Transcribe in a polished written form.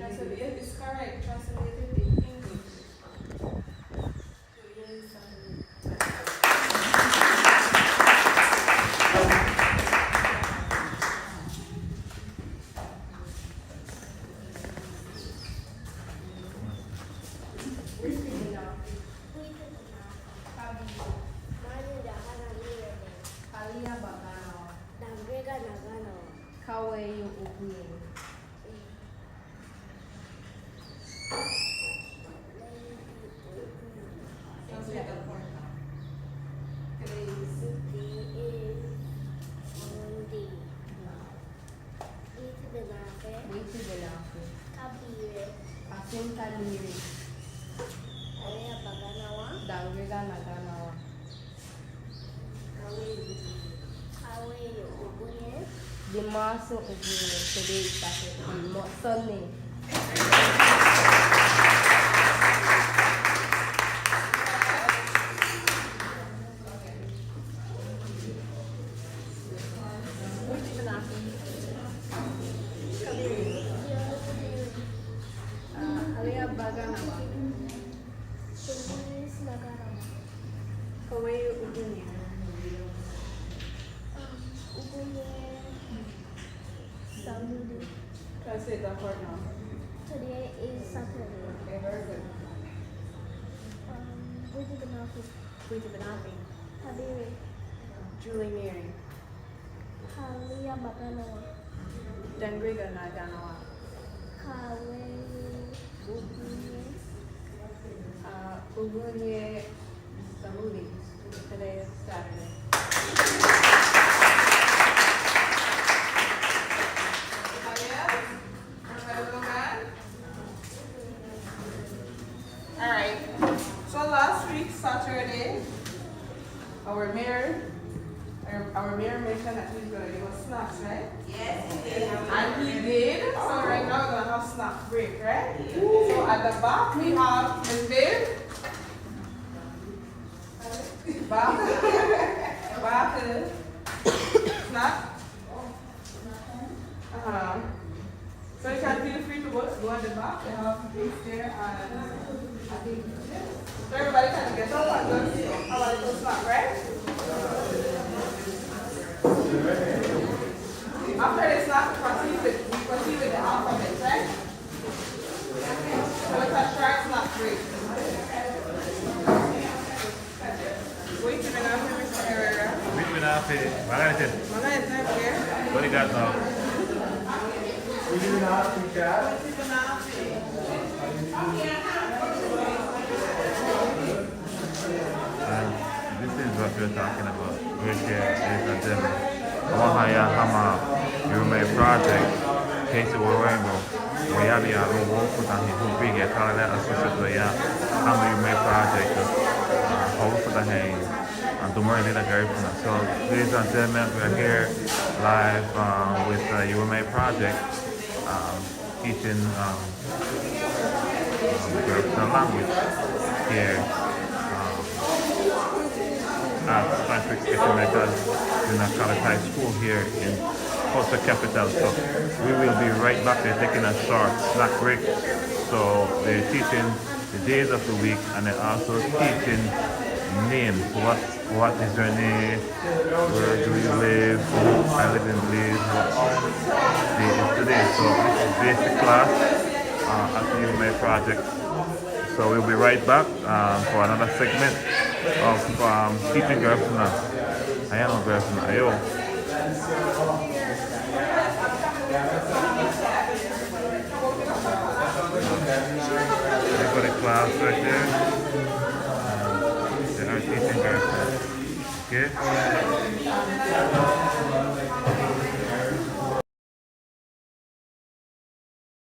It's correct. Translated in English. The master of today is Sunday. Translate that part now. Today is Saturday. Okay, very good. Wait to Habiri. Julie Mary. Halia Baganawa. Dangriga Naganawa. Kawe Ugunye. Ugunye Samudi. Today is Saturday. Alright, so last week, Saturday, our mayor mentioned that he's going to give us snacks, right? Yes, And he did, so right now we're going to have snack break, right? So at the back we have Ms. Dave. Back. Snack. So you can feel free to go at the back. They have things there and I think so everybody can get up and just have a little snack, right? After the snack, we proceed with the alphabet, right? So it's a short snack break. Wait a minute, Mr. Herrera. Wait a minute, Margarita. Margarita, here. What do you got now? This is what we're talking about. Right here, ladies and gentlemen. Wahaya Hama Yume Project, Casey Warengo, Wayabi Arubo, Putahi, who big a Kalala Associate Hama Yume Project, Home for the Hay, and DYFA Garifuna. So, ladies and gentlemen, we are here live with the UMA Project, teaching the Garifuna language here at Patrick Economical Junior College High School here in Coastal Capital. So we will be right back. They're taking a short snack break. So they're teaching the days of the week and they're also teaching names. What is your name? Where do you live? I live in Belize. What day is today? So this is basic class at the UMA Project. So we'll be right back for another segment of teaching Garifuna. I am a Garifuna. Ayo. They got a class right there. They are teaching Garifuna. Okay?